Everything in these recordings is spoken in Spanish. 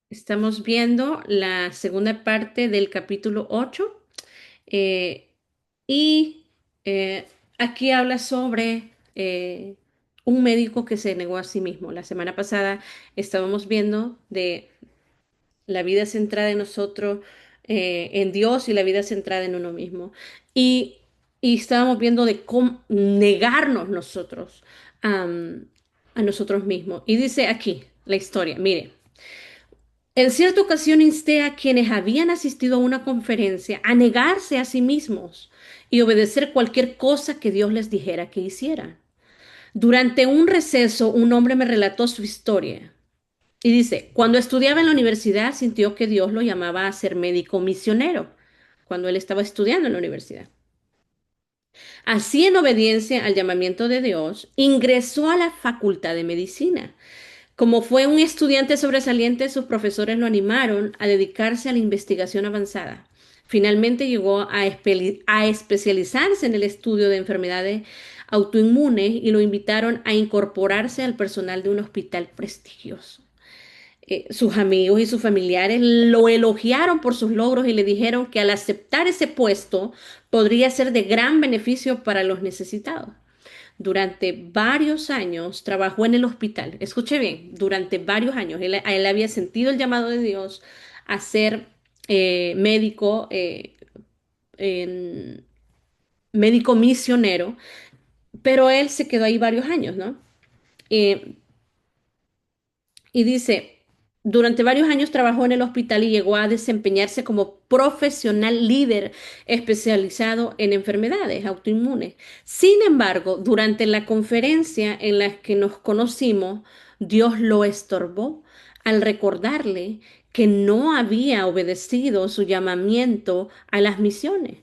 Estamos viendo la segunda parte del capítulo 8 eh, y aquí habla sobre un médico que se negó a sí mismo. La semana pasada estábamos viendo de la vida centrada en nosotros, en Dios y la vida centrada en uno mismo. Y, y estábamos viendo de cómo negarnos nosotros am, a nosotros mismos. Y dice aquí la historia, mire. En cierta ocasión insté a quienes habían asistido a una conferencia a negarse a sí mismos y obedecer cualquier cosa que Dios les dijera que hicieran. Durante un receso, un hombre me relató su historia y dice, cuando estudiaba en la universidad sintió que Dios lo llamaba a ser médico misionero, cuando él estaba estudiando en la universidad. Así, en obediencia al llamamiento de Dios, ingresó a la Facultad de Medicina. Como fue un estudiante sobresaliente, sus profesores lo animaron a dedicarse a la investigación avanzada. Finalmente llegó a especializarse en el estudio de enfermedades autoinmunes y lo invitaron a incorporarse al personal de un hospital prestigioso. Sus amigos y sus familiares lo elogiaron por sus logros y le dijeron que al aceptar ese puesto podría ser de gran beneficio para los necesitados. Durante varios años trabajó en el hospital. Escuche bien, durante varios años. Él había sentido el llamado de Dios a ser médico, en- médico misionero, pero él se quedó ahí varios años, ¿no? Eh, y dice, durante varios años trabajó en el hospital y llegó a desempeñarse como profesional líder especializado en enfermedades autoinmunes. Sin embargo, durante la conferencia en la que nos conocimos, Dios lo estorbó al recordarle que no había obedecido su llamamiento a las misiones.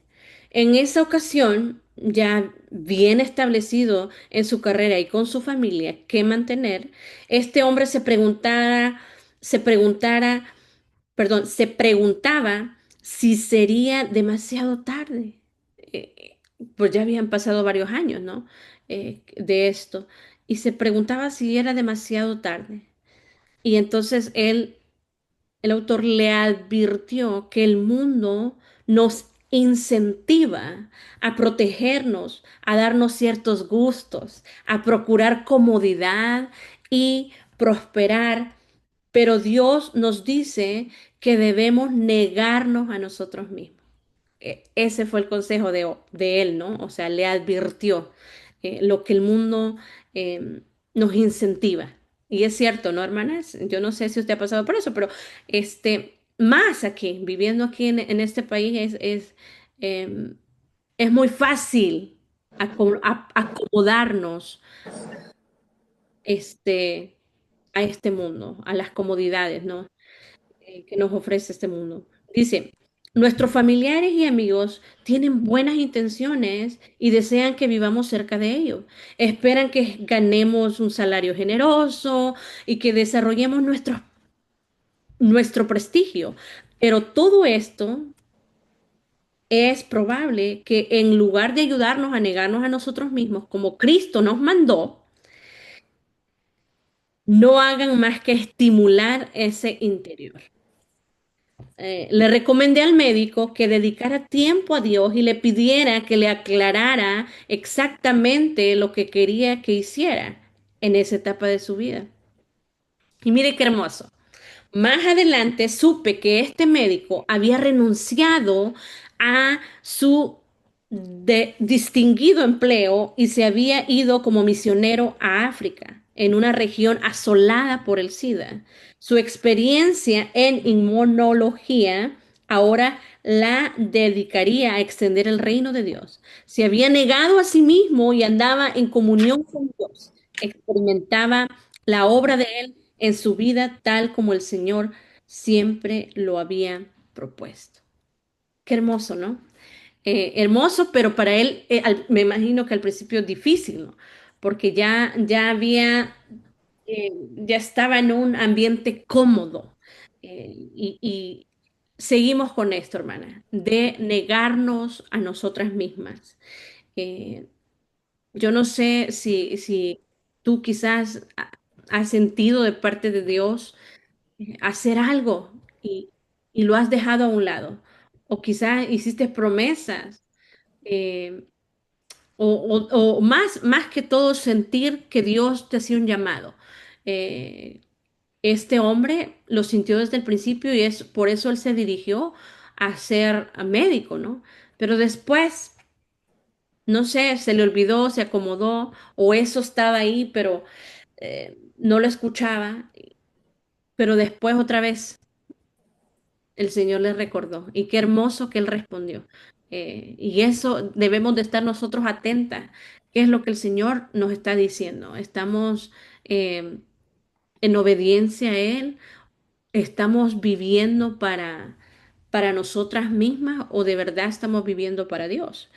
En esa ocasión, ya bien establecido en su carrera y con su familia que mantener, este hombre se preguntara, se preguntaba si sería demasiado tarde. Pues ya habían pasado varios años, ¿no? De esto. Y se preguntaba si era demasiado tarde. Y entonces el autor le advirtió que el mundo nos incentiva a protegernos, a darnos ciertos gustos, a procurar comodidad y prosperar, pero Dios nos dice que debemos negarnos a nosotros mismos. Ese fue el consejo de él, ¿no? O sea, le advirtió lo que el mundo nos incentiva. Y es cierto, ¿no, hermanas? Yo no sé si usted ha pasado por eso, pero más aquí, viviendo aquí en este país, em, es muy fácil acomodarnos este, a este mundo, a las comodidades, ¿no? Que nos ofrece este mundo. Dice, nuestros familiares y amigos tienen buenas intenciones y desean que vivamos cerca de ellos. Esperan que ganemos un salario generoso y que desarrollemos nuestro prestigio. Pero todo esto es probable que en lugar de ayudarnos a negarnos a nosotros mismos, como Cristo nos mandó, no hagan más que estimular ese interior. Le recomendé al médico que dedicara tiempo a Dios y le pidiera que le aclarara exactamente lo que quería que hiciera en esa etapa de su vida. Y mire qué hermoso. Más adelante supe que este médico había renunciado a su distinguido empleo y se había ido como misionero a África, en una región asolada por el SIDA. Su experiencia en inmunología ahora la dedicaría a extender el reino de Dios. Se había negado a sí mismo y andaba en comunión con Dios. Experimentaba la obra de Él en su vida tal como el Señor siempre lo había propuesto. Qué hermoso, ¿no? Hermoso, pero para él, me imagino que al principio difícil, ¿no? Porque ya estaba en un ambiente cómodo. Y seguimos con esto, hermana, de negarnos a nosotras mismas. Eh, yo no sé si tú quizás has sentido de parte de Dios hacer algo y, y lo has dejado a un lado. O quizás hiciste promesas, eh, o más que todo sentir que Dios te hacía un llamado. Eh, este hombre lo sintió desde el principio y es por eso él se dirigió a ser médico, ¿no? Pero después, no sé, se le olvidó, se acomodó, o eso estaba ahí, pero no lo escuchaba. Pero después otra vez el Señor le recordó. Y qué hermoso que él respondió. Y eso debemos de estar nosotros atentas. ¿Qué es lo que el Señor nos está diciendo? ¿Estamos eh, en obediencia a Él? ¿Estamos viviendo para nosotras mismas o de verdad estamos viviendo para Dios?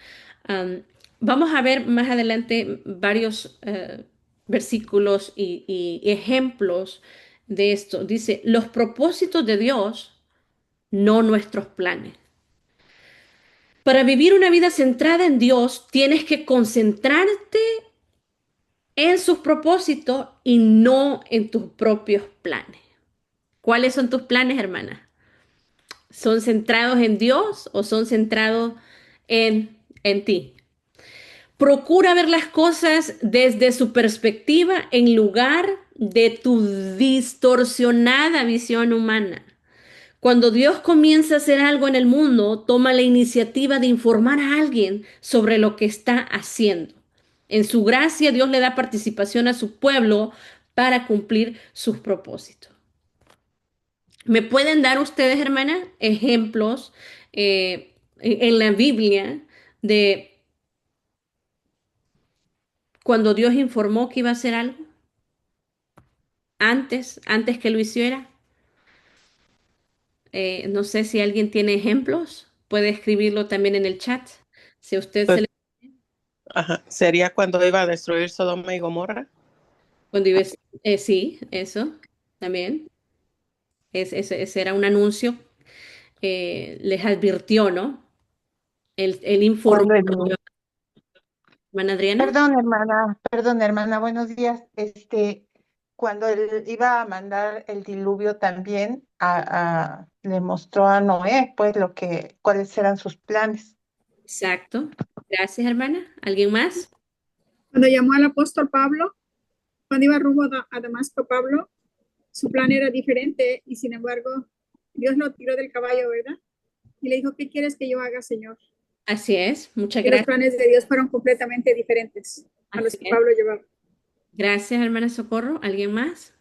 Am, Vamos a ver más adelante varios versículos y ejemplos de esto. Dice, los propósitos de Dios, no nuestros planes. Para vivir una vida centrada en Dios, tienes que concentrarte en sus propósitos y no en tus propios planes. ¿Cuáles son tus planes, hermana? ¿Son centrados en Dios o son centrados en ti? Procura ver las cosas desde su perspectiva en lugar de tu distorsionada visión humana. Cuando Dios comienza a hacer algo en el mundo, toma la iniciativa de informar a alguien sobre lo que está haciendo. En su gracia, Dios le da participación a su pueblo para cumplir sus propósitos. ¿Me pueden dar ustedes, hermana, ejemplos en la Biblia de cuando Dios informó que iba a hacer algo antes que lo hiciera? No sé si alguien tiene ejemplos, puede escribirlo también en el chat. Si a usted se Pues, le ajá, sería cuando iba a destruir Sodoma y Gomorra. Cuando ibas, sí, eso también. Ese era un anuncio. Les advirtió, ¿no? Él informó, Cuando hermana Adriana. perdón, hermana, buenos días. Cuando él iba a mandar el diluvio también, le mostró a Noé, pues, cuáles eran sus planes. Exacto. Gracias, hermana. ¿Alguien más? Cuando llamó al apóstol Pablo, cuando iba rumbo a Damasco, Pablo, su plan era diferente y sin embargo, Dios lo tiró del caballo, ¿verdad? Y le dijo, ¿qué quieres que yo haga, Señor? Así es. Muchas Y los gracias. planes de Dios fueron completamente diferentes a Así los que es. Pablo llevaba. Gracias, hermana Socorro. ¿Alguien más?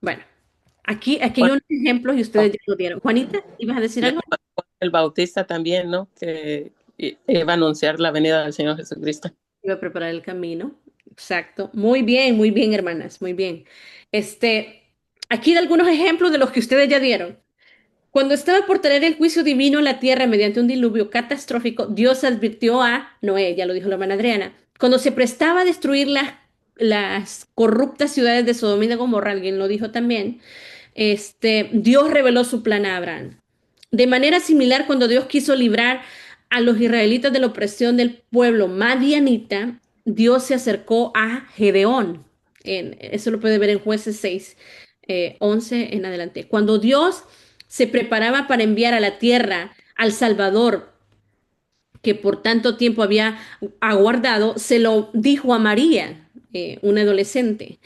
Bueno, aquí hay Juan, unos ejemplos y ustedes ya lo dieron. Juanita, ¿ibas a decir algo? el Bautista también, ¿no? Que iba a anunciar la venida del Señor Jesucristo. Iba a preparar el camino. Exacto. Muy bien, hermanas. Muy bien. Aquí de algunos ejemplos de los que ustedes ya dieron. Cuando estaba por traer el juicio divino a la tierra mediante un diluvio catastrófico, Dios advirtió a Noé, ya lo dijo la hermana Adriana, cuando se prestaba a destruir las corruptas ciudades de Sodoma y de Gomorra, alguien lo dijo también, Dios reveló su plan a Abraham. De manera similar, cuando Dios quiso librar a los israelitas de la opresión del pueblo madianita, Dios se acercó a Gedeón. Eso lo puede ver en Jueces 6, 11 en adelante. Cuando Dios se preparaba para enviar a la tierra al Salvador, que por tanto tiempo había aguardado, se lo dijo a María, una adolescente.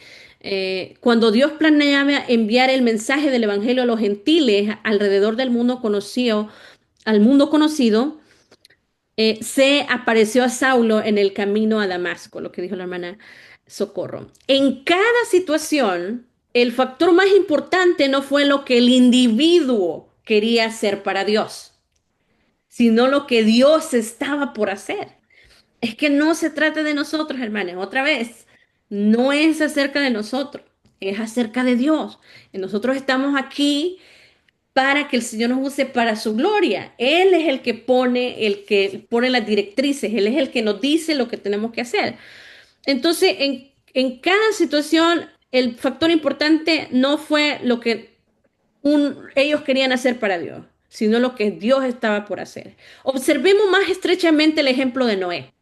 Cuando Dios planeaba enviar el mensaje del Evangelio a los gentiles alrededor del mundo conocido, al mundo conocido, se apareció a Saulo en el camino a Damasco, lo que dijo la hermana Socorro. En cada situación, el factor más importante no fue lo que el individuo quería hacer para Dios, sino lo que Dios estaba por hacer. Es que no se trata de nosotros, hermanos. Otra vez, no es acerca de nosotros, es acerca de Dios. Y nosotros estamos aquí para que el Señor nos use para su gloria. Él es el que pone las directrices, Él es el que nos dice lo que tenemos que hacer. Entonces, en cada situación, el factor importante no fue lo que ellos querían hacer para Dios, sino lo que Dios estaba por hacer. Observemos más estrechamente el ejemplo de Noé.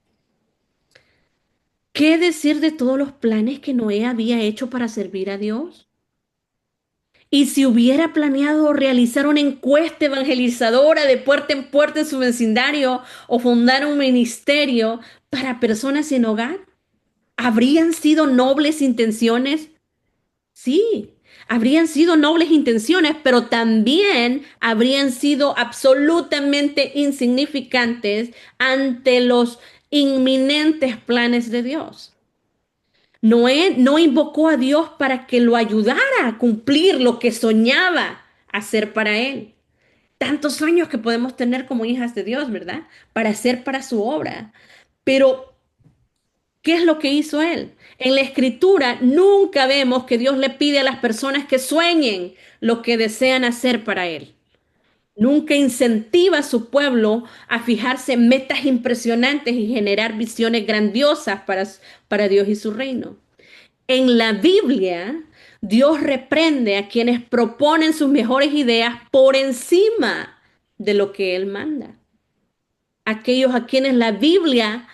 ¿Qué decir de todos los planes que Noé había hecho para servir a Dios? Y si hubiera planeado realizar una encuesta evangelizadora de puerta en puerta en su vecindario o fundar un ministerio para personas sin hogar, ¿habrían sido nobles intenciones? Sí, habrían sido nobles intenciones, pero también habrían sido absolutamente insignificantes ante los inminentes planes de Dios. Noé no invocó a Dios para que lo ayudara a cumplir lo que soñaba hacer para él. Tantos sueños que podemos tener como hijas de Dios, ¿verdad? Para hacer para su obra. Pero ¿qué es lo que hizo él? En la escritura nunca vemos que Dios le pide a las personas que sueñen lo que desean hacer para él. Nunca incentiva a su pueblo a fijarse en metas impresionantes y generar visiones grandiosas para Dios y su reino. En la Biblia, Dios reprende a quienes proponen sus mejores ideas por encima de lo que Él manda. Aquellos a quienes la Biblia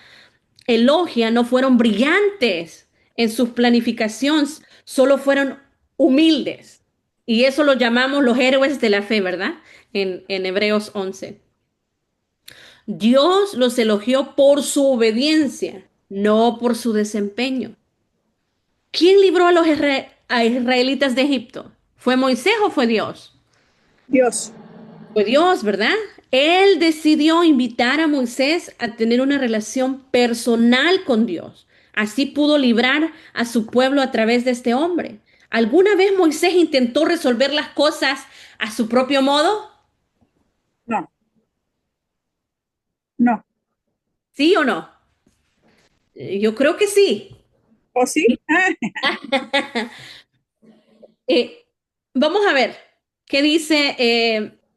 elogia no fueron brillantes en sus planificaciones, solo fueron humildes. Y eso lo llamamos los héroes de la fe, ¿verdad? En Hebreos 11. Dios los elogió por su obediencia, no por su desempeño. ¿Quién libró a a israelitas de Egipto? ¿Fue Moisés o fue Dios? Dios. Fue Dios, ¿verdad? Él decidió invitar a Moisés a tener una relación personal con Dios. Así pudo librar a su pueblo a través de este hombre. ¿Alguna vez Moisés intentó resolver las cosas a su propio modo? No, no. ¿Sí o no? Yo creo que sí. ¿O sí? Ah, Eh, Vamos a ver qué dice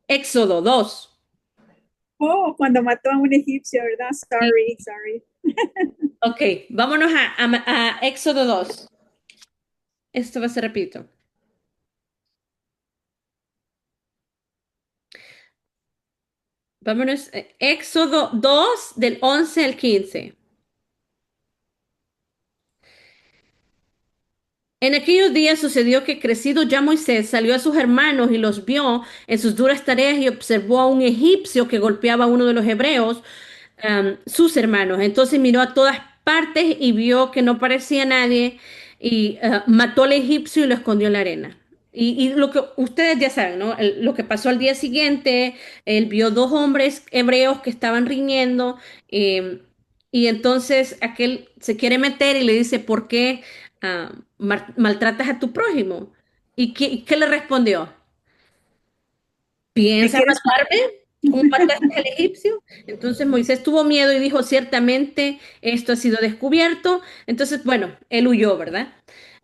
Éxodo 2. oh, cuando mató a un egipcio, ¿verdad? Sorry, sorry. Ok, vámonos a Éxodo 2. Esto va a ser repito. Vámonos, Éxodo 2 del 11 al 15. En aquellos días sucedió que crecido ya Moisés salió a sus hermanos y los vio en sus duras tareas y observó a un egipcio que golpeaba a uno de los hebreos, sus hermanos. Entonces miró a todas partes y vio que no parecía nadie y mató al egipcio y lo escondió en la arena. Y lo que ustedes ya saben, ¿no? Lo que pasó al día siguiente, él vio dos hombres hebreos que estaban riñendo y entonces aquel se quiere meter y le dice, ¿por qué maltratas a tu prójimo? ¿Y qué le respondió? ¿Me ¿Piensas quieres? matarme como mataste al egipcio? Entonces Moisés tuvo miedo y dijo, ciertamente esto ha sido descubierto. Entonces, bueno, él huyó, ¿verdad?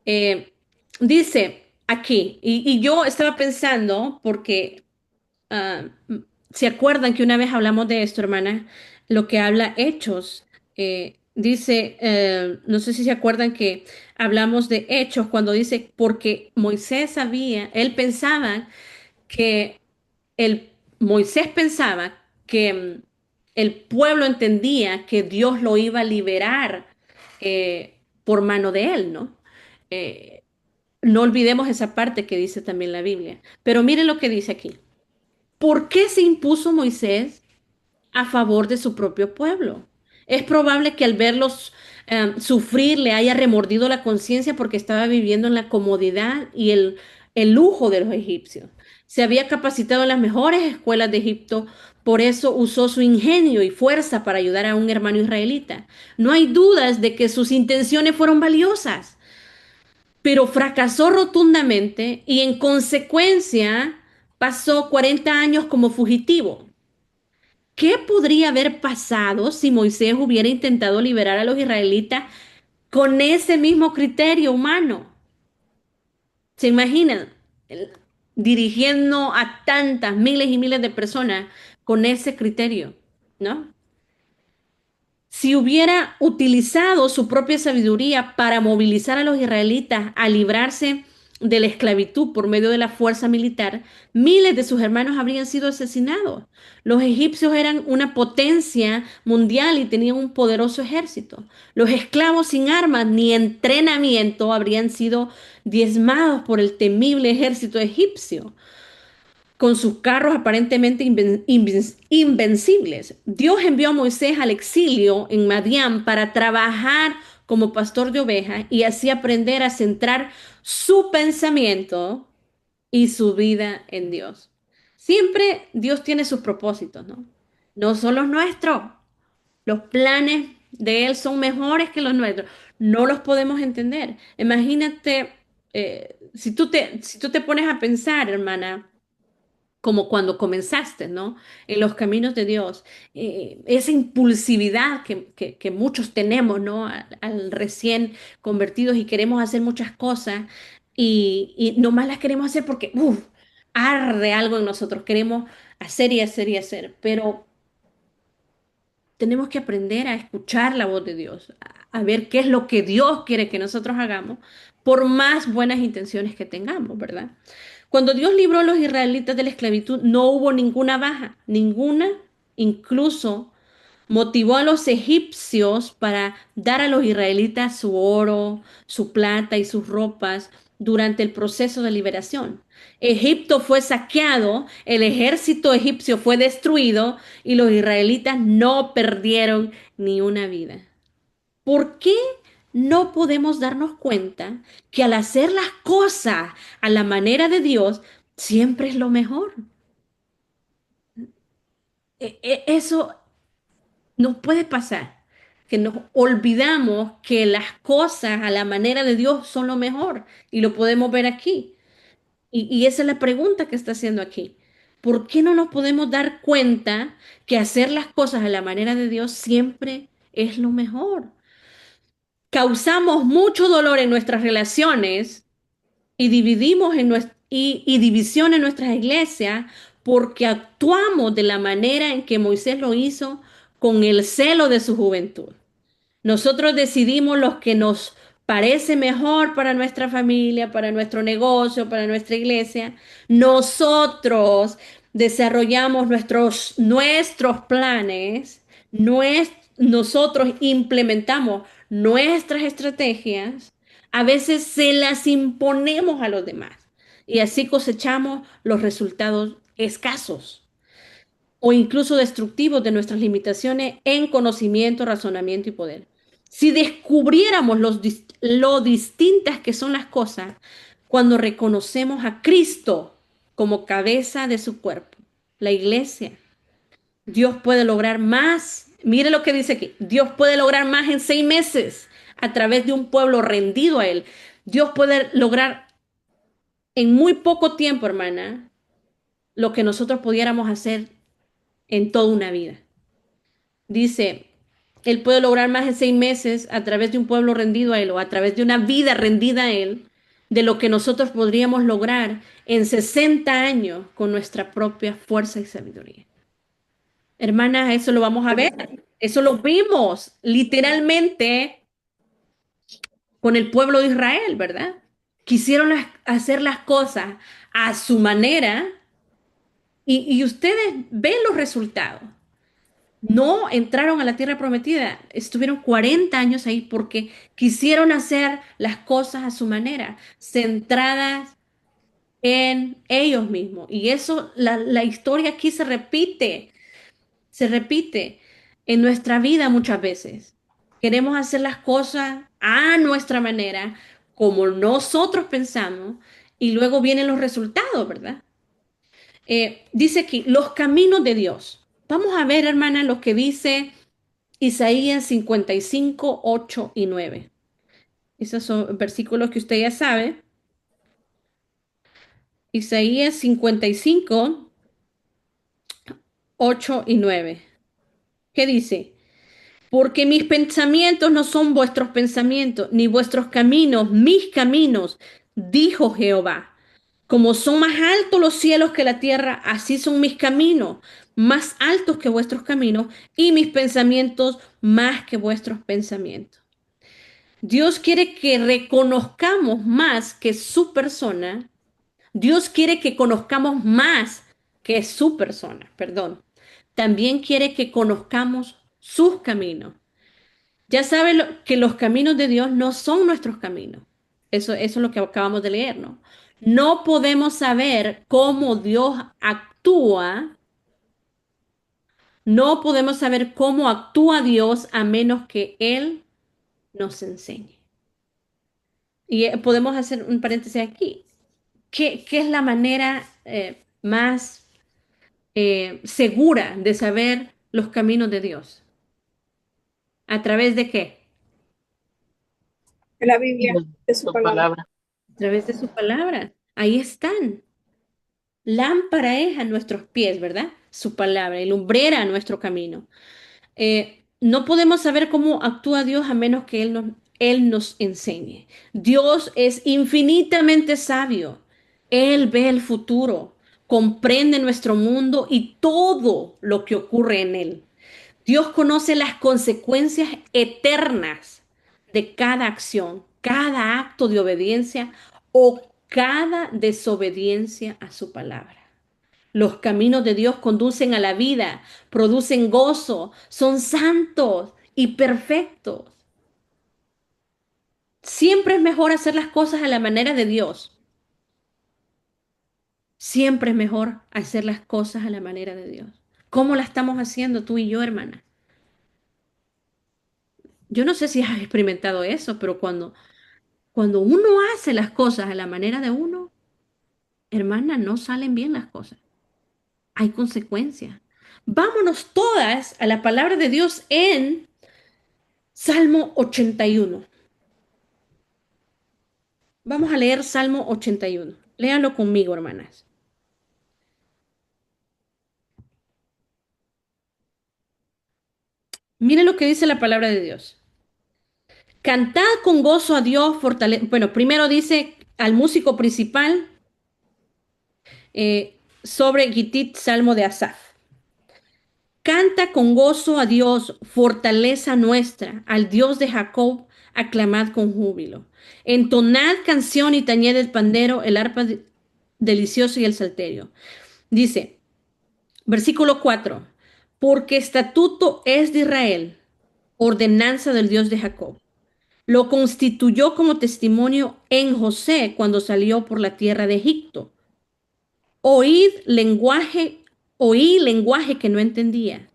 Eh, Dice aquí, y yo estaba pensando, porque ah, ¿se acuerdan que una vez hablamos de esto, hermana? Lo que habla Hechos. Dice, no sé si se acuerdan que hablamos de Hechos cuando dice, porque Moisés sabía, él pensaba que el Moisés pensaba que el pueblo entendía que Dios lo iba a liberar por mano de él, ¿no? Eh, no olvidemos esa parte que dice también la Biblia. Pero miren lo que dice aquí. ¿Por qué se impuso Moisés a favor de su propio pueblo? Es probable que al verlos sufrir le haya remordido la conciencia porque estaba viviendo en la comodidad y el lujo de los egipcios. Se había capacitado en las mejores escuelas de Egipto, por eso usó su ingenio y fuerza para ayudar a un hermano israelita. No hay dudas de que sus intenciones fueron valiosas, pero fracasó rotundamente y en consecuencia pasó 40 años como fugitivo. ¿Qué podría haber pasado si Moisés hubiera intentado liberar a los israelitas con ese mismo criterio humano? ¿Se imaginan? El- Dirigiendo a tantas miles y miles de personas con ese criterio, ¿no? Si hubiera utilizado su propia sabiduría para movilizar a los israelitas a librarse de la esclavitud por medio de la fuerza militar, miles de sus hermanos habrían sido asesinados. Los egipcios eran una potencia mundial y tenían un poderoso ejército. Los esclavos sin armas ni entrenamiento habrían sido diezmados por el temible ejército egipcio con sus carros aparentemente invencibles. Dios envió a Moisés al exilio en Madián para trabajar como pastor de ovejas y así aprender a centrar su pensamiento y su vida en Dios. Siempre Dios tiene sus propósitos, ¿no? No son los nuestros. Los planes de Él son mejores que los nuestros. No los podemos entender. Imagínate, si tú te pones a pensar, hermana, como cuando comenzaste, ¿no? En los caminos de Dios, esa impulsividad que muchos tenemos, ¿no? Al recién convertidos y queremos hacer muchas cosas y nomás las queremos hacer porque, arde algo en nosotros, queremos hacer y hacer y hacer, pero tenemos que aprender a escuchar la voz de Dios, a ver qué es lo que Dios quiere que nosotros hagamos, por más buenas intenciones que tengamos, ¿verdad? Cuando Dios libró a los israelitas de la esclavitud, no hubo ninguna baja, ninguna, incluso motivó a los egipcios para dar a los israelitas su oro, su plata y sus ropas durante el proceso de liberación. Egipto fue saqueado, el ejército egipcio fue destruido y los israelitas no perdieron ni una vida. ¿Por qué no podemos darnos cuenta que al hacer las cosas a la manera de Dios, siempre es lo mejor? Eso nos puede pasar, que nos olvidamos que las cosas a la manera de Dios son lo mejor y lo podemos ver aquí. Y esa es la pregunta que está haciendo aquí. ¿Por qué no nos podemos dar cuenta que hacer las cosas a la manera de Dios siempre es lo mejor? Causamos mucho dolor en nuestras relaciones y dividimos y división en nuestras iglesias porque actuamos de la manera en que Moisés lo hizo con el celo de su juventud. Nosotros decidimos lo que nos parece mejor para nuestra familia, para nuestro negocio, para nuestra iglesia. Nosotros desarrollamos nuestros planes, nosotros implementamos nuestras estrategias, a veces se las imponemos a los demás y así cosechamos los resultados escasos o incluso destructivos de nuestras limitaciones en conocimiento, razonamiento y poder. Si descubriéramos lo distintas que son las cosas cuando reconocemos a Cristo como cabeza de su cuerpo, la iglesia, Dios puede lograr más. Mire lo que dice aquí. Dios puede lograr más en 6 meses a través de un pueblo rendido a Él. Dios puede lograr en muy poco tiempo, hermana, lo que nosotros pudiéramos hacer en toda una vida. Dice, Él puede lograr más en 6 meses a través de un pueblo rendido a Él o a través de una vida rendida a Él de lo que nosotros podríamos lograr en 60 años con nuestra propia fuerza y sabiduría. Hermanas, eso lo vamos a ver. Eso lo vimos literalmente con el pueblo de Israel, ¿verdad? Quisieron hacer las cosas a su manera y ustedes ven los resultados. No entraron a la tierra prometida, estuvieron 40 años ahí porque quisieron hacer las cosas a su manera, centradas en ellos mismos. Y eso, la historia aquí se repite en nuestra vida muchas veces. Queremos hacer las cosas a nuestra manera, como nosotros pensamos, y luego vienen los resultados, ¿verdad? Dice aquí, los caminos de Dios. Vamos a ver, hermana, lo que dice Isaías 55, 8 y 9. Esos son versículos que usted ya sabe. Isaías 55, 8 y 9. ¿Qué dice? Porque mis pensamientos no son vuestros pensamientos, ni vuestros caminos, mis caminos, dijo Jehová. Como son más altos los cielos que la tierra, así son mis caminos, más altos que vuestros caminos, y mis pensamientos más que vuestros pensamientos. Dios quiere que reconozcamos más que su persona. Dios quiere que conozcamos más que su persona, perdón. También quiere que conozcamos sus caminos. Ya sabe que los caminos de Dios no son nuestros caminos. Eso es lo que acabamos de leer, ¿no? No podemos saber cómo Dios actúa, no podemos saber cómo actúa Dios a menos que Él nos enseñe. Y podemos hacer un paréntesis aquí. ¿Qué es la manera más segura de saber los caminos de Dios? ¿A través de qué? De la Biblia, de su Su palabra. palabra. A través de su palabra. Ahí están. Lámpara es a nuestros pies, ¿verdad? Su palabra y lumbrera a nuestro camino. No podemos saber cómo actúa Dios a menos que Él nos enseñe. Dios es infinitamente sabio. Él ve el futuro, comprende nuestro mundo y todo lo que ocurre en él. Dios conoce las consecuencias eternas de cada acción, cada acto de obediencia o cada desobediencia a su palabra. Los caminos de Dios conducen a la vida, producen gozo, son santos y perfectos. Siempre es mejor hacer las cosas a la manera de Dios. Siempre es mejor hacer las cosas a la manera de Dios. ¿Cómo la estamos haciendo tú y yo, hermana? Yo no sé si has experimentado eso, pero cuando uno hace las cosas a la manera de uno, hermana, no salen bien las cosas. Hay consecuencias. Vámonos todas a la palabra de Dios en Salmo 81. Vamos a leer Salmo 81. Léanlo conmigo, hermanas. Miren lo que dice la palabra de Dios. Cantad con gozo a Dios, bueno, primero dice al músico principal sobre Gitit, Salmo de Asaf. Canta con gozo a Dios, fortaleza nuestra, al Dios de Jacob, aclamad con júbilo. Entonad canción y tañed el pandero, el arpa delicioso y el salterio. Dice, versículo 4, porque estatuto es de Israel, ordenanza del Dios de Jacob. Lo constituyó como testimonio en José cuando salió por la tierra de Egipto. Oíd lenguaje, oí lenguaje que no entendía.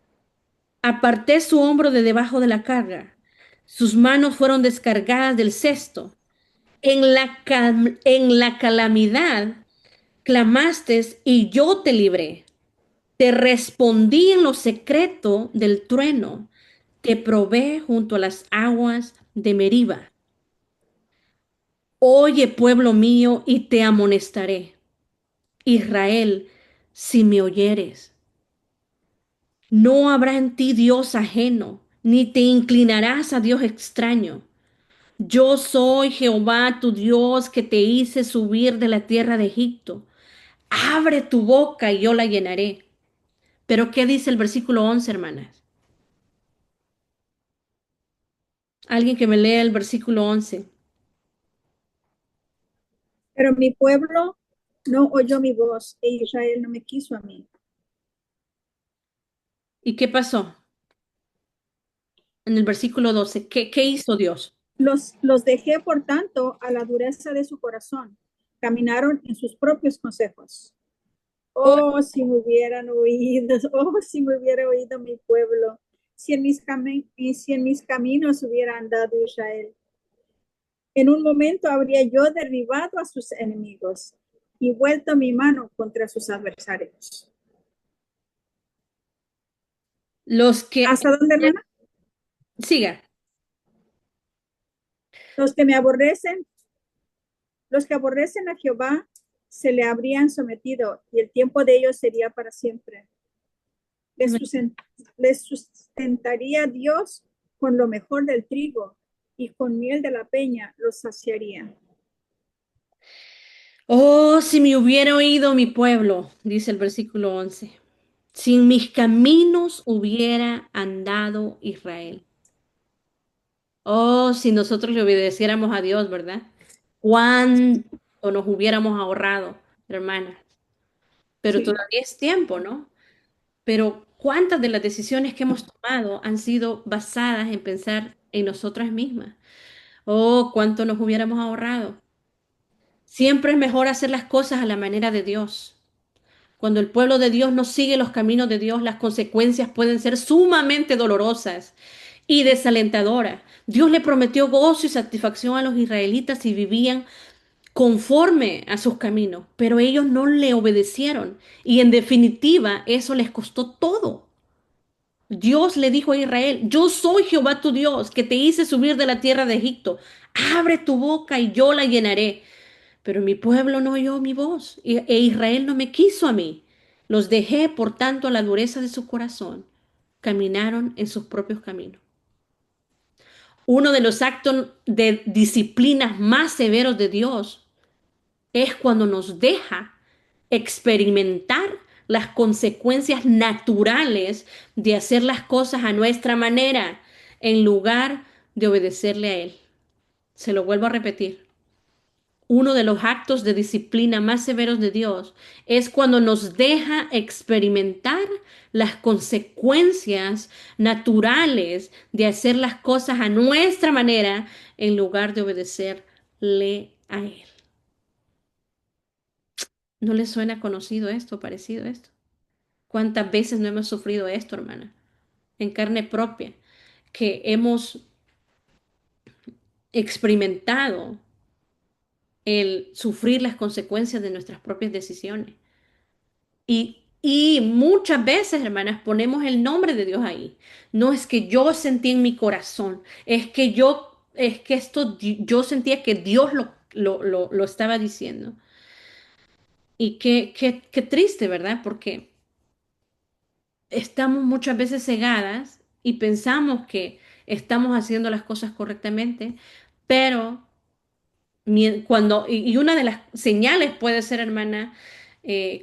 Aparté su hombro de debajo de la carga. Sus manos fueron descargadas del cesto. En la calamidad clamaste y yo te libré. Te respondí en lo secreto del trueno. Te probé junto a las aguas de Meriba. Oye, pueblo mío, y te amonestaré. Israel, si me oyeres. No habrá en ti Dios ajeno, ni te inclinarás a Dios extraño. Yo soy Jehová tu Dios que te hice subir de la tierra de Egipto. Abre tu boca y yo la llenaré. Pero ¿qué dice el versículo 11, hermanas? Alguien que me lea el versículo 11. Pero mi pueblo no oyó mi voz, e Israel no me quiso a mí. ¿Y qué pasó? En el versículo 12, ¿qué hizo Dios? Los dejé, por tanto, a la dureza de su corazón. Caminaron en sus propios consejos. Oh, Oh, si me hubieran oído, oh, si me hubiera oído mi pueblo, si en mis caminos hubiera andado Israel. En un momento habría yo derribado a sus enemigos y vuelto mi mano contra sus adversarios. los que... ¿Hasta dónde, hermana? Siga. Los que me aborrecen, los que aborrecen a Jehová se le habrían sometido y el tiempo de ellos sería para siempre. Les sustentaría Dios con lo mejor del trigo y con miel de la peña los saciaría. Oh, si me hubiera oído mi pueblo, dice el versículo 11. Si en mis caminos hubiera andado Israel. Oh, si nosotros le obedeciéramos a Dios, ¿verdad? ¿Cuánto nos hubiéramos ahorrado, hermana? Pero Sí, todavía es tiempo, ¿no? Pero ¿cuántas de las decisiones que hemos tomado han sido basadas en pensar en nosotras mismas? Oh, cuánto nos hubiéramos ahorrado. Siempre es mejor hacer las cosas a la manera de Dios. Cuando el pueblo de Dios no sigue los caminos de Dios, las consecuencias pueden ser sumamente dolorosas y desalentadoras. Dios le prometió gozo y satisfacción a los israelitas si vivían conforme a sus caminos, pero ellos no le obedecieron y en definitiva eso les costó todo. Dios le dijo a Israel, yo soy Jehová tu Dios, que te hice subir de la tierra de Egipto. Abre tu boca y yo la llenaré. Pero mi pueblo no oyó mi voz e Israel no me quiso a mí. Los dejé, por tanto, a la dureza de su corazón. Caminaron en sus propios caminos. Uno de los actos de disciplinas más severos de Dios es cuando nos deja experimentar las consecuencias naturales de hacer las cosas a nuestra manera en lugar de obedecerle a Él. Se lo vuelvo a repetir. Uno de los actos de disciplina más severos de Dios es cuando nos deja experimentar las consecuencias naturales de hacer las cosas a nuestra manera en lugar de obedecerle a Él. ¿No les suena conocido esto, parecido esto? ¿Cuántas veces no hemos sufrido esto, hermana? En carne propia, que hemos experimentado el sufrir las consecuencias de nuestras propias decisiones. Y muchas veces, hermanas, ponemos el nombre de Dios ahí. No es que yo sentí en mi corazón, es que esto, yo sentía que Dios lo estaba diciendo. Y qué triste, ¿verdad? Porque estamos muchas veces cegadas y pensamos que estamos haciendo las cosas correctamente, pero y una de las señales puede ser, hermana,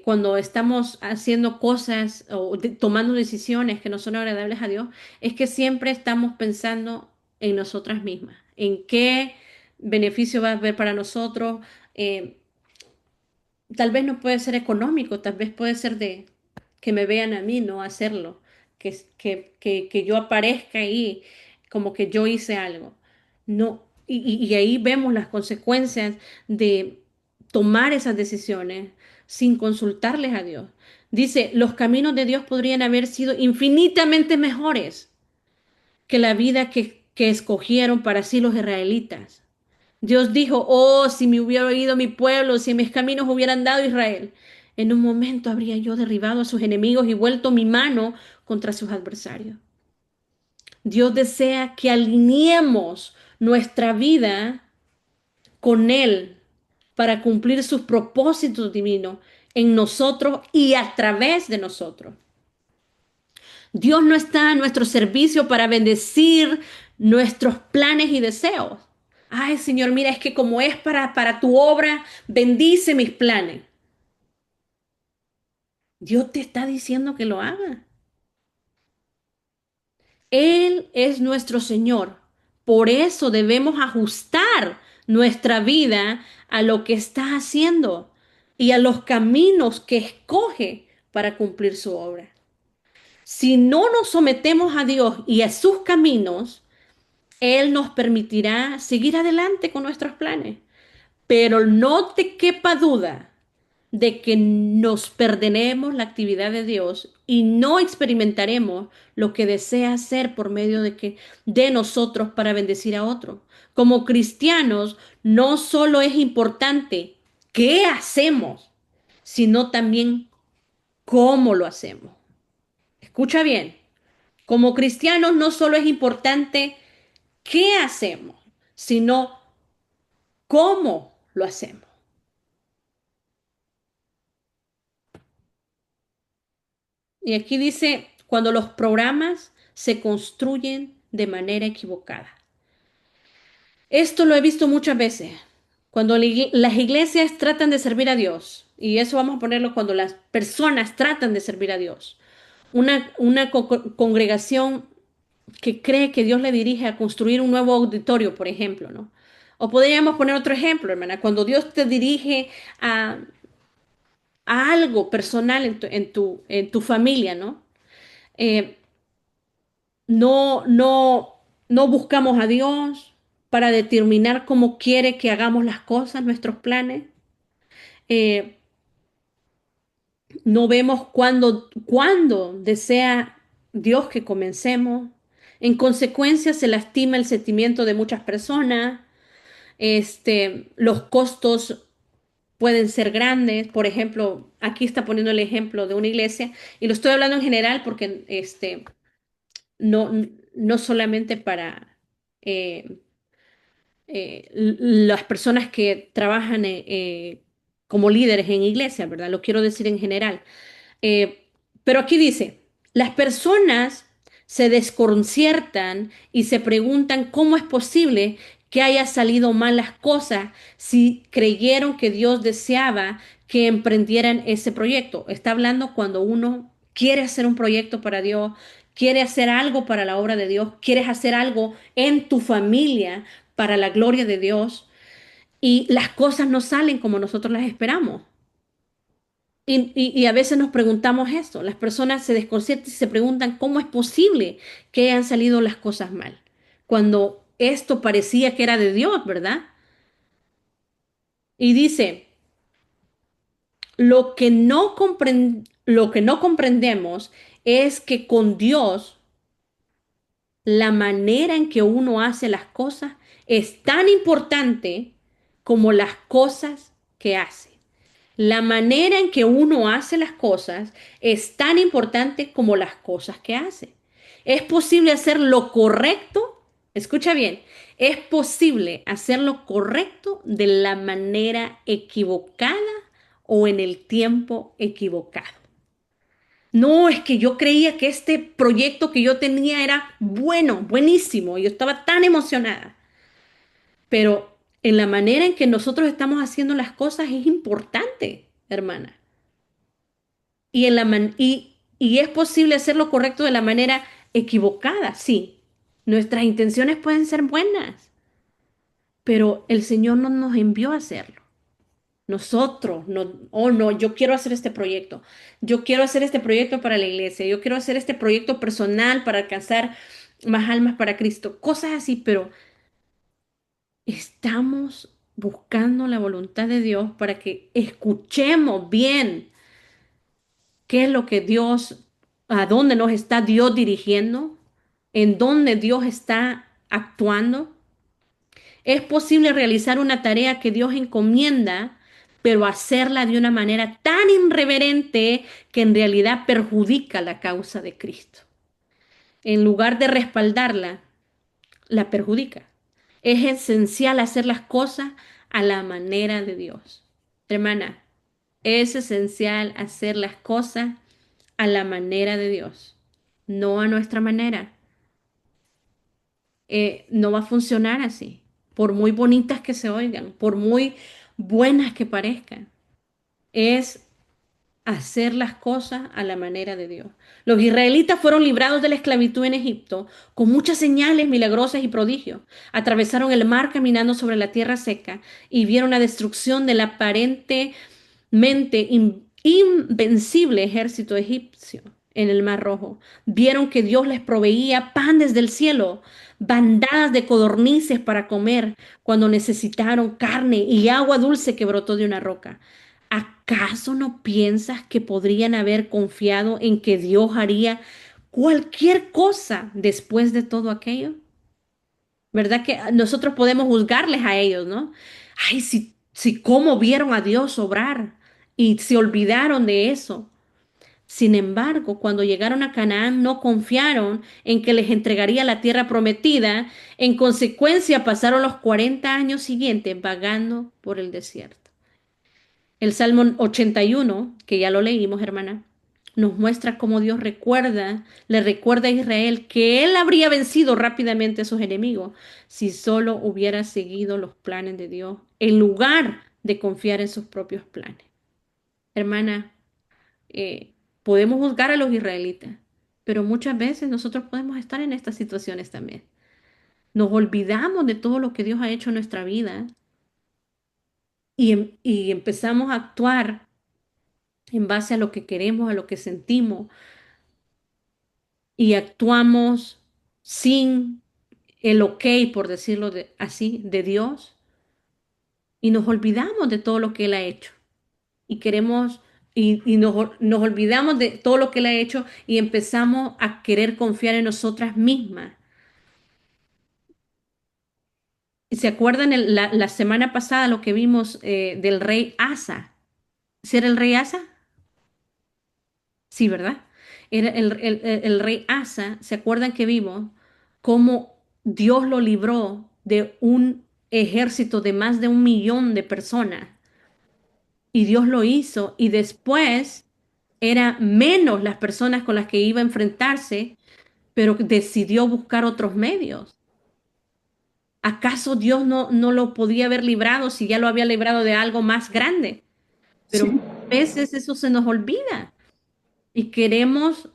cuando estamos haciendo cosas o tomando decisiones que no son agradables a Dios, es que siempre estamos pensando en nosotras mismas, en qué beneficio va a haber para nosotros. eh, Tal vez no puede ser económico, tal vez puede ser de que me vean a mí no hacerlo, que yo aparezca ahí como que yo hice algo. No, y ahí vemos las consecuencias de tomar esas decisiones sin consultarles a Dios. Dice, los caminos de Dios podrían haber sido infinitamente mejores que la vida que escogieron para sí los israelitas. Dios dijo, oh, si me hubiera oído mi pueblo, si mis caminos hubieran dado Israel, en un momento habría yo derribado a sus enemigos y vuelto mi mano contra sus adversarios. Dios desea que alineemos nuestra vida con Él para cumplir sus propósitos divinos en nosotros y a través de nosotros. Dios no está a nuestro servicio para bendecir nuestros planes y deseos. Ay, Señor, mira, es que como es para tu obra, bendice mis planes. Dios te está diciendo que lo haga. Él es nuestro Señor. Por eso debemos ajustar nuestra vida a lo que está haciendo y a los caminos que escoge para cumplir su obra. Si no nos sometemos a Dios y a sus caminos, Él nos permitirá seguir adelante con nuestros planes. Pero no te quepa duda de que nos perderemos la actividad de Dios y no experimentaremos lo que desea hacer por medio de nosotros para bendecir a otros. Como cristianos, no solo es importante qué hacemos, sino también cómo lo hacemos. Escucha bien, como cristianos no solo es importante qué hacemos, sino cómo lo hacemos. Y aquí dice, cuando los programas se construyen de manera equivocada. Esto lo he visto muchas veces. Cuando las iglesias tratan de servir a Dios, y eso vamos a ponerlo cuando las personas tratan de servir a Dios. Una congregación que cree que Dios le dirige a construir un nuevo auditorio, por ejemplo, ¿no? O podríamos poner otro ejemplo, hermana, cuando Dios te dirige a algo personal en tu familia, ¿no? Eh, no buscamos a Dios para determinar cómo quiere que hagamos las cosas, nuestros planes. Eh, no vemos cuándo desea Dios que comencemos. En consecuencia, se lastima el sentimiento de muchas personas. Los costos pueden ser grandes. Por ejemplo, aquí está poniendo el ejemplo de una iglesia, y lo estoy hablando en general porque no, no solamente para eh, las personas que trabajan como líderes en iglesia, ¿verdad? Lo quiero decir en general. Eh, pero aquí dice, las personas se desconciertan y se preguntan cómo es posible que haya salido mal las cosas si creyeron que Dios deseaba que emprendieran ese proyecto. Está hablando cuando uno quiere hacer un proyecto para Dios, quiere hacer algo para la obra de Dios, quieres hacer algo en tu familia para la gloria de Dios y las cosas no salen como nosotros las esperamos. Y a veces nos preguntamos esto, las personas se desconciertan y se preguntan cómo es posible que hayan salido las cosas mal, cuando esto parecía que era de Dios, ¿verdad? Y dice, lo que no comprendemos es que con Dios la manera en que uno hace las cosas es tan importante como las cosas que hace. La manera en que uno hace las cosas es tan importante como las cosas que hace. Es posible hacer lo correcto, escucha bien, es posible hacer lo correcto de la manera equivocada o en el tiempo equivocado. No, es que yo creía que este proyecto que yo tenía era bueno, buenísimo, y yo estaba tan emocionada. Pero en la manera en que nosotros estamos haciendo las cosas es importante, hermana. Y es posible hacer lo correcto de la manera equivocada, sí. Nuestras intenciones pueden ser buenas, pero el Señor no nos envió a hacerlo. Nosotros, no, oh no, yo quiero hacer este proyecto. Yo quiero hacer este proyecto para la iglesia. Yo quiero hacer este proyecto personal para alcanzar más almas para Cristo. Cosas así, pero estamos buscando la voluntad de Dios para que escuchemos bien qué es lo que Dios, a dónde nos está Dios dirigiendo, en dónde Dios está actuando. Es posible realizar una tarea que Dios encomienda, pero hacerla de una manera tan irreverente que en realidad perjudica la causa de Cristo. En lugar de respaldarla, la perjudica. Es esencial hacer las cosas a la manera de Dios. Hermana, es esencial hacer las cosas a la manera de Dios, no a nuestra manera. No va a funcionar así, por muy bonitas que se oigan, por muy buenas que parezcan. Es hacer las cosas a la manera de Dios. Los israelitas fueron librados de la esclavitud en Egipto con muchas señales milagrosas y prodigios. Atravesaron el mar caminando sobre la tierra seca y vieron la destrucción del aparentemente invencible ejército egipcio en el Mar Rojo. Vieron que Dios les proveía pan desde el cielo, bandadas de codornices para comer cuando necesitaron carne y agua dulce que brotó de una roca. ¿Acaso no piensas que podrían haber confiado en que Dios haría cualquier cosa después de todo aquello? ¿Verdad que nosotros podemos juzgarles a ellos, ¿no? Ay, si cómo vieron a Dios obrar y se olvidaron de eso. Sin embargo, cuando llegaron a Canaán no confiaron en que les entregaría la tierra prometida. En consecuencia, pasaron los 40 años siguientes vagando por el desierto. El Salmo 81, que ya lo leímos, hermana, nos muestra cómo Dios le recuerda a Israel que él habría vencido rápidamente a sus enemigos si solo hubiera seguido los planes de Dios en lugar de confiar en sus propios planes. Hermana, podemos juzgar a los israelitas, pero muchas veces nosotros podemos estar en estas situaciones también. Nos olvidamos de todo lo que Dios ha hecho en nuestra vida y empezamos a actuar en base a lo que queremos, a lo que sentimos, y actuamos sin el ok, por decirlo así, de Dios, y nos olvidamos de todo lo que Él ha hecho. Y queremos, nos olvidamos de todo lo que Él ha hecho y empezamos a querer confiar en nosotras mismas. ¿Se acuerdan la semana pasada lo que vimos del rey Asa? ¿Sí era el rey Asa? Sí, ¿verdad? Era el rey Asa. ¿Se acuerdan que vimos cómo Dios lo libró de un ejército de más de 1 millón de personas? Y Dios lo hizo. Y después era menos las personas con las que iba a enfrentarse, pero decidió buscar otros medios. ¿Acaso Dios no lo podía haber librado si ya lo había librado de algo más grande? Pero Sí, muchas veces eso se nos olvida y queremos,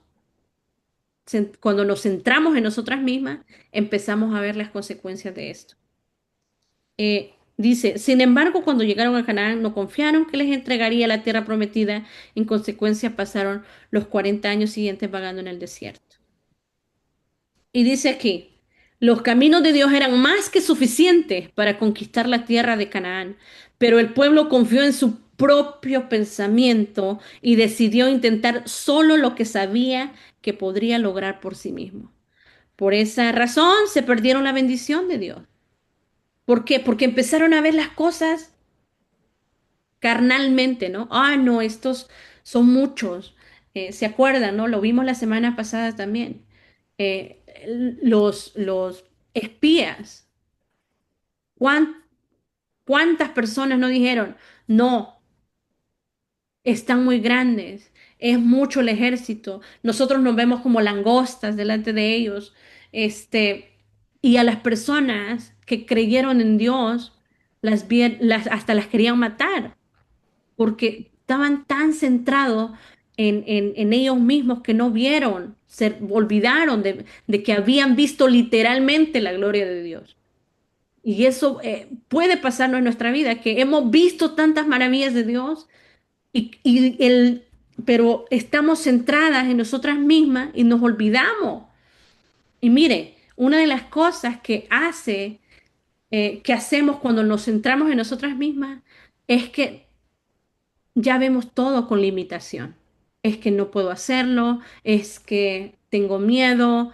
cuando nos centramos en nosotras mismas, empezamos a ver las consecuencias de esto. Dice, sin embargo, cuando llegaron a Canaán, no confiaron que les entregaría la tierra prometida. En consecuencia, pasaron los 40 años siguientes vagando en el desierto. Y dice aquí, los caminos de Dios eran más que suficientes para conquistar la tierra de Canaán, pero el pueblo confió en su propio pensamiento y decidió intentar solo lo que sabía que podría lograr por sí mismo. Por esa razón se perdieron la bendición de Dios. ¿Por qué? Porque empezaron a ver las cosas carnalmente, ¿no? Ah, no, estos son muchos. ¿Se acuerdan, no? Lo vimos la semana pasada también. Los espías, ¿cuán- ¿cuántas personas no dijeron? No, están muy grandes, es mucho el ejército, nosotros nos vemos como langostas delante de ellos. Y a las personas que creyeron en Dios, hasta las querían matar porque estaban tan centrados en ellos mismos que no vieron, se olvidaron de que habían visto literalmente la gloria de Dios. Y eso puede pasarnos en nuestra vida, que hemos visto tantas maravillas de Dios, pero estamos centradas en nosotras mismas y nos olvidamos. Y mire, una de las cosas que hacemos cuando nos centramos en nosotras mismas, es que ya vemos todo con limitación. Es que no puedo hacerlo, es que tengo miedo.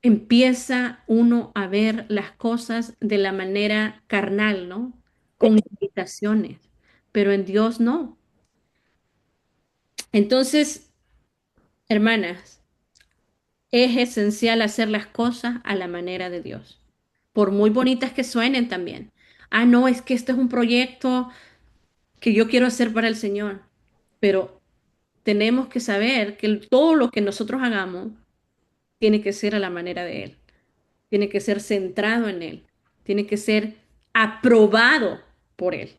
Empieza uno a ver las cosas de la manera carnal, ¿no? Con limitaciones, pero en Dios no. Entonces, hermanas, es esencial hacer las cosas a la manera de Dios, por muy bonitas que suenen también. Ah, no, es que este es un proyecto que yo quiero hacer para el Señor, pero tenemos que saber que todo lo que nosotros hagamos tiene que ser a la manera de Él, tiene que ser centrado en Él, tiene que ser aprobado por Él.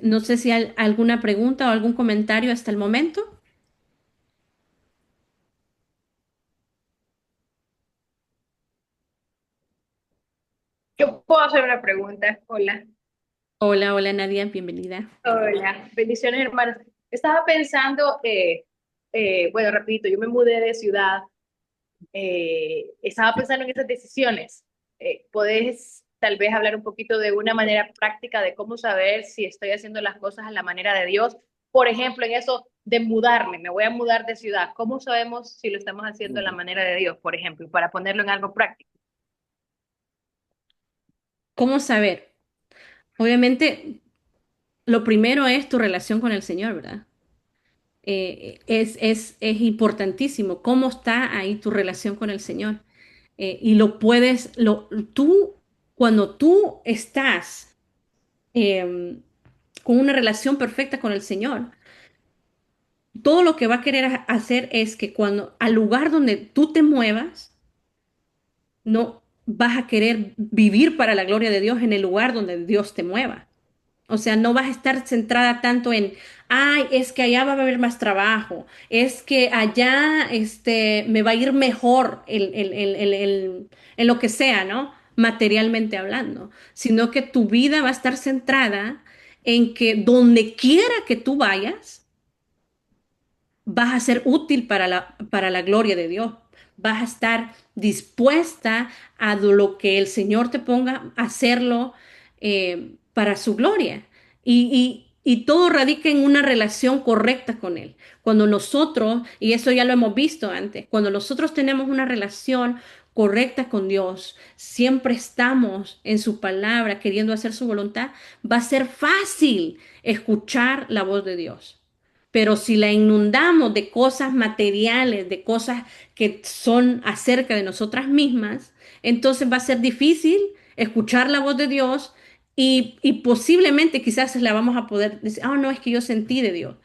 No sé si hay alguna pregunta o algún comentario hasta el momento. Yo puedo hacer una pregunta. Hola. Hola, hola Nadia, bienvenida. Hola. Bendiciones, hermanos. Estaba pensando, bueno, rapidito, yo me mudé de ciudad. Estaba pensando en esas decisiones. ¿Podés tal vez hablar un poquito de una manera práctica de cómo saber si estoy haciendo las cosas a la manera de Dios? Por ejemplo, en eso de mudarme, me voy a mudar de ciudad. ¿Cómo sabemos si lo estamos haciendo a la manera de Dios, por ejemplo, para ponerlo en algo práctico? ¿Cómo saber? Obviamente, lo primero es tu relación con el Señor, ¿verdad? Es importantísimo cómo está ahí tu relación con el Señor. Y cuando tú estás eh, con una relación perfecta con el Señor, todo lo que va a querer hacer es que cuando al lugar donde tú te muevas, no vas a querer vivir para la gloria de Dios en el lugar donde Dios te mueva. O sea, no vas a estar centrada tanto en, ay, es que allá va a haber más trabajo, es que allá me va a ir mejor en lo que sea, ¿no? Materialmente hablando, sino que tu vida va a estar centrada en que donde quiera que tú vayas, vas a ser útil para la gloria de Dios. Vas a estar dispuesta a lo que el Señor te ponga a hacerlo para su gloria. Y todo radica en una relación correcta con Él. Cuando nosotros, y eso ya lo hemos visto antes, cuando nosotros tenemos una relación correcta con Dios, siempre estamos en su palabra queriendo hacer su voluntad, va a ser fácil escuchar la voz de Dios. Pero si la inundamos de cosas materiales, de cosas que son acerca de nosotras mismas, entonces va a ser difícil escuchar la voz de Dios y posiblemente quizás la vamos a poder decir, ah, no, es que yo sentí de Dios.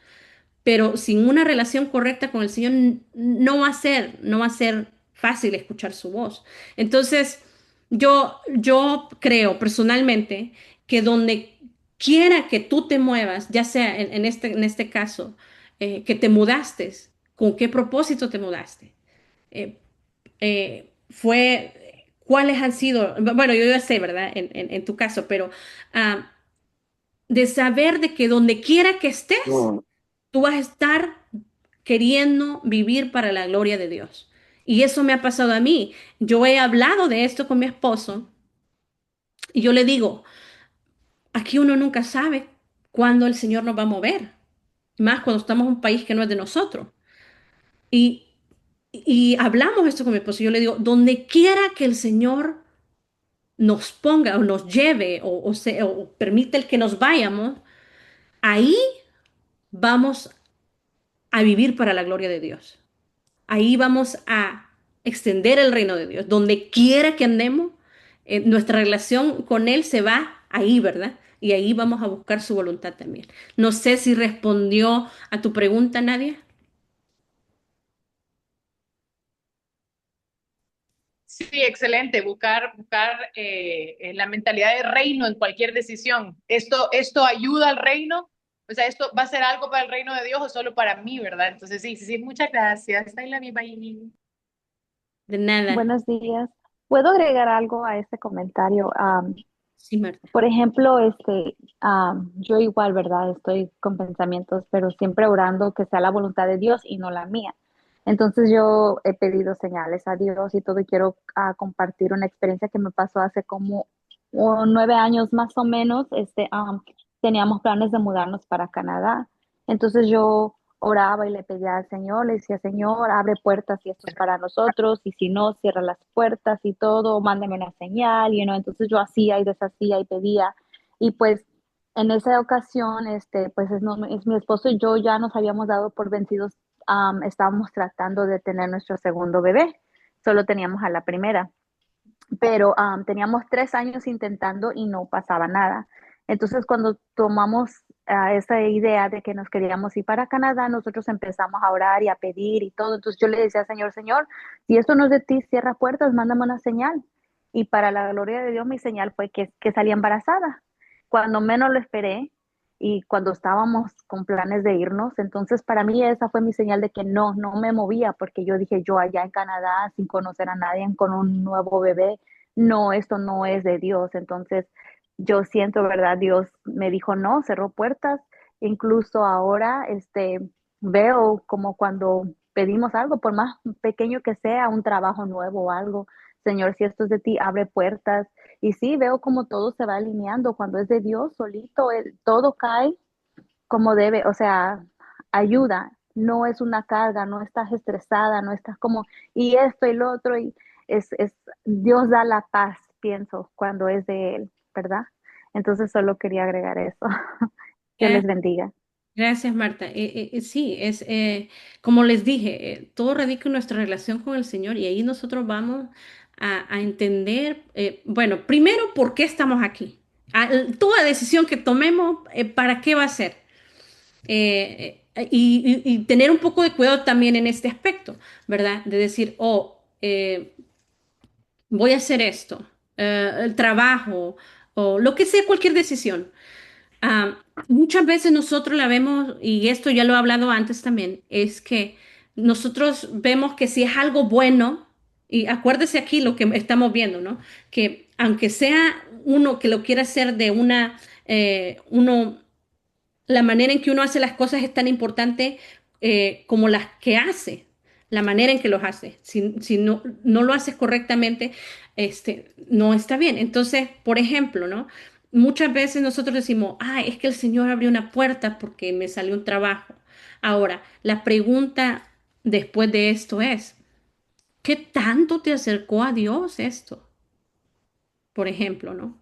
Pero sin una relación correcta con el Señor no va a ser fácil escuchar su voz. Entonces, yo creo personalmente que donde quiera que tú te muevas, ya sea en este caso, que te mudaste, ¿con qué propósito te mudaste? Eh, ¿Cuáles han sido? Bueno, yo ya sé, ¿verdad? En tu caso, pero ah, de saber de que donde quiera que estés, tú vas a estar queriendo vivir para la gloria de Dios. Y eso me ha pasado a mí. Yo he hablado de esto con mi esposo y yo le digo, aquí uno nunca sabe cuándo el Señor nos va a mover, más cuando estamos en un país que no es de nosotros. Y, y hablamos esto con mi esposo y yo le digo, donde quiera que el Señor nos ponga o nos lleve o permite el que nos vayamos, ahí vamos a vivir para la gloria de Dios. Ahí vamos a extender el reino de Dios. Donde quiera que andemos, nuestra relación con Él se va ahí, ¿verdad? Y ahí vamos a buscar su voluntad también. No sé si respondió a tu pregunta, Nadia. Sí, excelente. Buscar la mentalidad de reino en cualquier decisión. Esto ayuda al reino. O sea, esto va a ser algo para el reino de Dios o solo para mí, ¿verdad? Entonces, sí, sí, sí, muchas gracias. I love you, bye. De nada. Buenos días. ¿Puedo agregar algo a este comentario? Sí, Marta. Por ejemplo, yo igual, ¿verdad? Estoy con pensamientos, pero siempre orando que sea la voluntad de Dios y no la mía. Entonces yo he pedido señales a Dios y todo y quiero compartir una experiencia que me pasó hace como 9 años más o menos. Teníamos planes de mudarnos para Canadá. Entonces yo oraba y le pedía al Señor, le decía, Señor, abre puertas si esto es para nosotros, y si no, cierra las puertas y todo, mándame una señal, entonces yo hacía y deshacía y pedía, y pues en esa ocasión, pues es mi esposo y yo ya nos habíamos dado por vencidos. Estábamos tratando de tener nuestro segundo bebé, solo teníamos a la primera, pero teníamos 3 años intentando y no pasaba nada. Entonces, cuando tomamos esa idea de que nos queríamos ir para Canadá, nosotros empezamos a orar y a pedir y todo. Entonces yo le decía, Señor, Señor, si esto no es de ti, cierra puertas, mándame una señal. Y para la gloria de Dios, mi señal fue que salí embarazada. Cuando menos lo esperé y cuando estábamos con planes de irnos, entonces para mí esa fue mi señal de que no me movía, porque yo dije, yo allá en Canadá, sin conocer a nadie, con un nuevo bebé, no, esto no es de Dios. Entonces, yo siento, ¿verdad? Dios me dijo no, cerró puertas. Incluso ahora, veo como cuando pedimos algo, por más pequeño que sea, un trabajo nuevo o algo, Señor, si esto es de ti, abre puertas. Y sí, veo como todo se va alineando. Cuando es de Dios, solito, todo cae como debe, o sea, ayuda. No es una carga, no estás estresada, no estás como, y esto y lo otro, y es, Dios da la paz, pienso, cuando es de Él, ¿verdad? Entonces solo quería agregar eso. Dios les bendiga. Gracias, Marta. Sí, como les dije, todo radica en nuestra relación con el Señor y ahí nosotros vamos a entender, bueno, primero, ¿por qué estamos aquí? Toda decisión que tomemos, ¿para qué va a ser? Y tener un poco de cuidado también en este aspecto, ¿verdad? De decir, voy a hacer esto, el trabajo o lo que sea, cualquier decisión. Muchas veces nosotros la vemos, y esto ya lo he hablado antes también, es que nosotros vemos que si es algo bueno, y acuérdese aquí lo que estamos viendo, ¿no? Que aunque sea uno que lo quiera hacer de la manera en que uno hace las cosas es tan importante como las que hace, la manera en que los hace. Si no lo haces correctamente, no está bien. Entonces, por ejemplo, ¿no? Muchas veces nosotros decimos, es que el Señor abrió una puerta porque me salió un trabajo. Ahora, la pregunta después de esto es, ¿qué tanto te acercó a Dios esto? Por ejemplo, ¿no?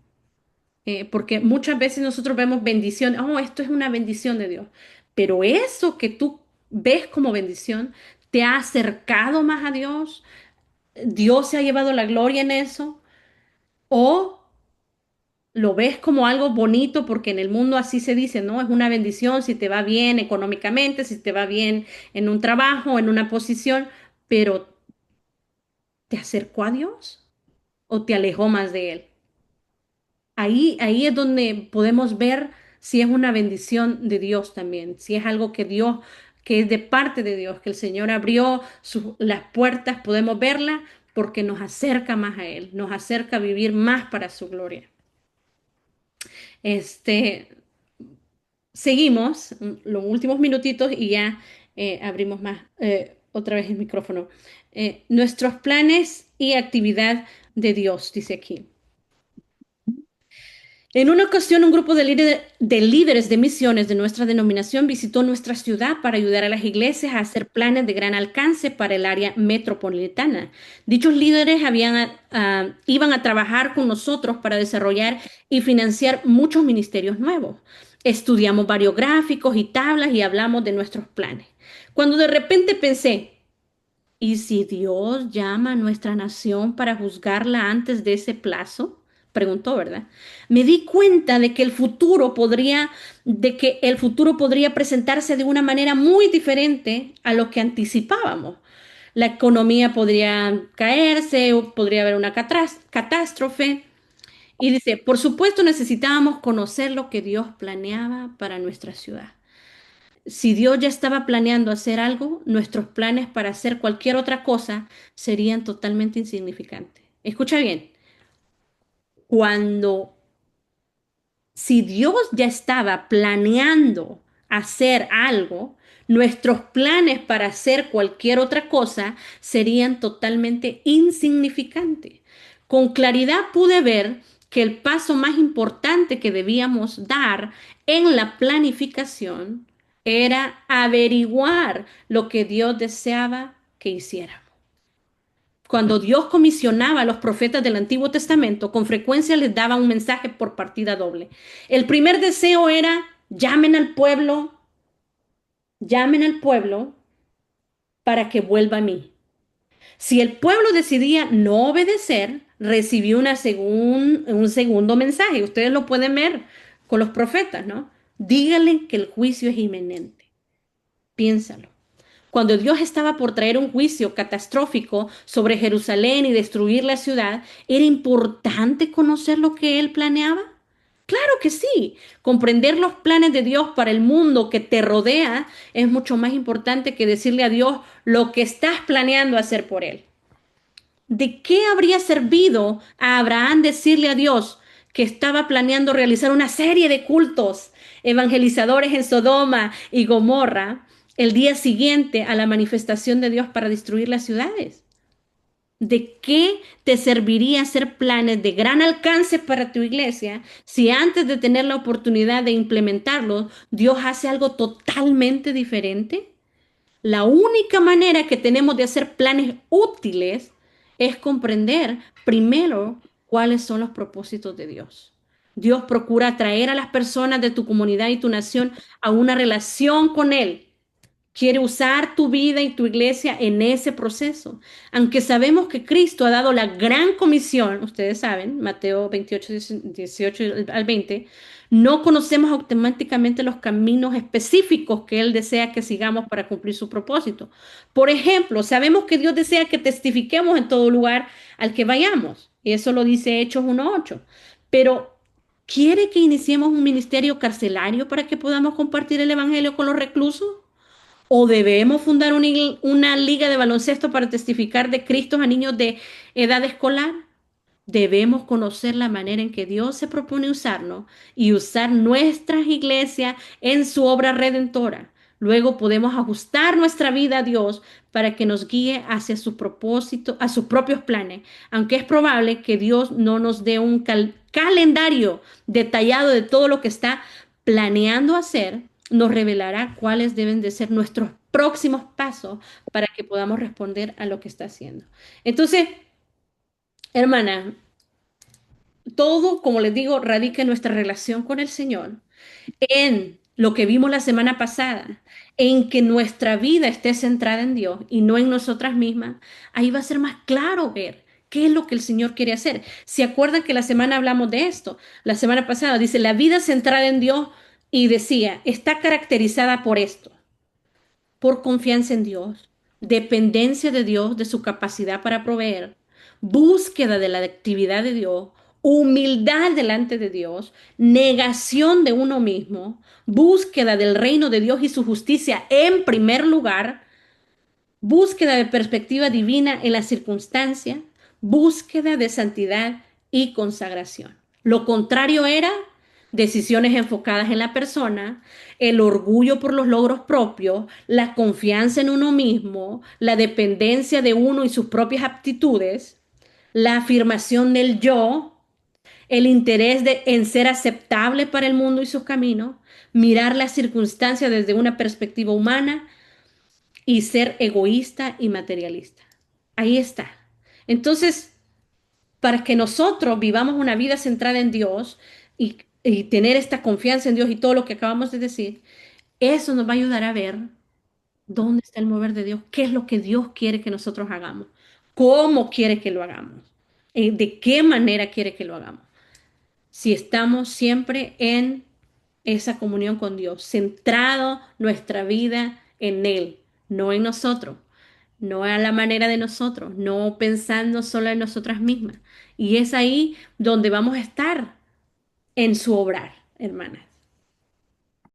Porque muchas veces nosotros vemos bendición, esto es una bendición de Dios, pero eso que tú ves como bendición, ¿te ha acercado más a Dios? ¿Dios se ha llevado la gloria en eso? ¿O lo ves como algo bonito porque en el mundo así se dice, ¿no? Es una bendición si te va bien económicamente, si te va bien en un trabajo, en una posición, pero ¿te acercó a Dios o te alejó más de Él? Ahí es donde podemos ver si es una bendición de Dios también, si es algo que Dios, que es de parte de Dios, que el Señor abrió las puertas, podemos verla porque nos acerca más a Él, nos acerca a vivir más para su gloria. Este, seguimos los últimos minutitos y ya abrimos más otra vez el micrófono. Nuestros planes y actividad de Dios, dice aquí. En una ocasión, un grupo de líderes de misiones de nuestra denominación visitó nuestra ciudad para ayudar a las iglesias a hacer planes de gran alcance para el área metropolitana. Dichos líderes iban a trabajar con nosotros para desarrollar y financiar muchos ministerios nuevos. Estudiamos varios gráficos y tablas y hablamos de nuestros planes. Cuando de repente pensé, ¿y si Dios llama a nuestra nación para juzgarla antes de ese plazo? Preguntó, ¿verdad? Me di cuenta de que el futuro podría presentarse de una manera muy diferente a lo que anticipábamos. La economía podría caerse, o podría haber una catástrofe. Y dice, por supuesto necesitábamos conocer lo que Dios planeaba para nuestra ciudad. Si Dios ya estaba planeando hacer algo, nuestros planes para hacer cualquier otra cosa serían totalmente insignificantes. Escucha bien, cuando si Dios ya estaba planeando hacer algo, nuestros planes para hacer cualquier otra cosa serían totalmente insignificantes. Con claridad pude ver que el paso más importante que debíamos dar en la planificación era averiguar lo que Dios deseaba que hiciéramos. Cuando Dios comisionaba a los profetas del Antiguo Testamento, con frecuencia les daba un mensaje por partida doble. El primer deseo era, llamen al pueblo para que vuelva a mí. Si el pueblo decidía no obedecer, recibió un segundo mensaje. Ustedes lo pueden ver con los profetas, ¿no? Díganle que el juicio es inminente. Piénsalo. Cuando Dios estaba por traer un juicio catastrófico sobre Jerusalén y destruir la ciudad, ¿era importante conocer lo que Él planeaba? Claro que sí. Comprender los planes de Dios para el mundo que te rodea es mucho más importante que decirle a Dios lo que estás planeando hacer por Él. ¿De qué habría servido a Abraham decirle a Dios que estaba planeando realizar una serie de cultos evangelizadores en Sodoma y Gomorra el día siguiente a la manifestación de Dios para destruir las ciudades? ¿De qué te serviría hacer planes de gran alcance para tu iglesia si antes de tener la oportunidad de implementarlos, Dios hace algo totalmente diferente? La única manera que tenemos de hacer planes útiles es comprender primero cuáles son los propósitos de Dios. Dios procura atraer a las personas de tu comunidad y tu nación a una relación con Él. Quiere usar tu vida y tu iglesia en ese proceso. Aunque sabemos que Cristo ha dado la gran comisión, ustedes saben, Mateo 28, 18 al 20, no conocemos automáticamente los caminos específicos que Él desea que sigamos para cumplir su propósito. Por ejemplo, sabemos que Dios desea que testifiquemos en todo lugar al que vayamos, y eso lo dice Hechos 1:8. Pero ¿Quiere que iniciemos un ministerio carcelario para que podamos compartir el Evangelio con los reclusos? ¿O debemos fundar una liga de baloncesto para testificar de Cristo a niños de edad escolar? Debemos conocer la manera en que Dios se propone usarnos y usar nuestras iglesias en su obra redentora. Luego podemos ajustar nuestra vida a Dios para que nos guíe hacia su propósito, a sus propios planes, aunque es probable que Dios no nos dé un calendario detallado de todo lo que está planeando hacer, nos revelará cuáles deben de ser nuestros próximos pasos para que podamos responder a lo que está haciendo. Entonces, hermana, todo, como les digo, radica en nuestra relación con el Señor, en lo que vimos la semana pasada, en que nuestra vida esté centrada en Dios y no en nosotras mismas. Ahí va a ser más claro ver qué es lo que el Señor quiere hacer. ¿Se acuerdan que la semana hablamos de esto? La semana pasada dice, la vida centrada en Dios, y decía, está caracterizada por esto: por confianza en Dios, dependencia de Dios, de su capacidad para proveer, búsqueda de la actividad de Dios, humildad delante de Dios, negación de uno mismo, búsqueda del reino de Dios y su justicia en primer lugar, búsqueda de perspectiva divina en la circunstancia, búsqueda de santidad y consagración. Lo contrario era decisiones enfocadas en la persona, el orgullo por los logros propios, la confianza en uno mismo, la dependencia de uno y sus propias aptitudes, la afirmación del yo, el interés en ser aceptable para el mundo y sus caminos, mirar las circunstancias desde una perspectiva humana y ser egoísta y materialista. Ahí está. Entonces, para que nosotros vivamos una vida centrada en Dios y tener esta confianza en Dios y todo lo que acabamos de decir, eso nos va a ayudar a ver dónde está el mover de Dios, qué es lo que Dios quiere que nosotros hagamos, cómo quiere que lo hagamos, de qué manera quiere que lo hagamos. Si estamos siempre en esa comunión con Dios, centrado nuestra vida en Él, no en nosotros, no a la manera de nosotros, no pensando solo en nosotras mismas. Y es ahí donde vamos a estar en su obrar, hermanas.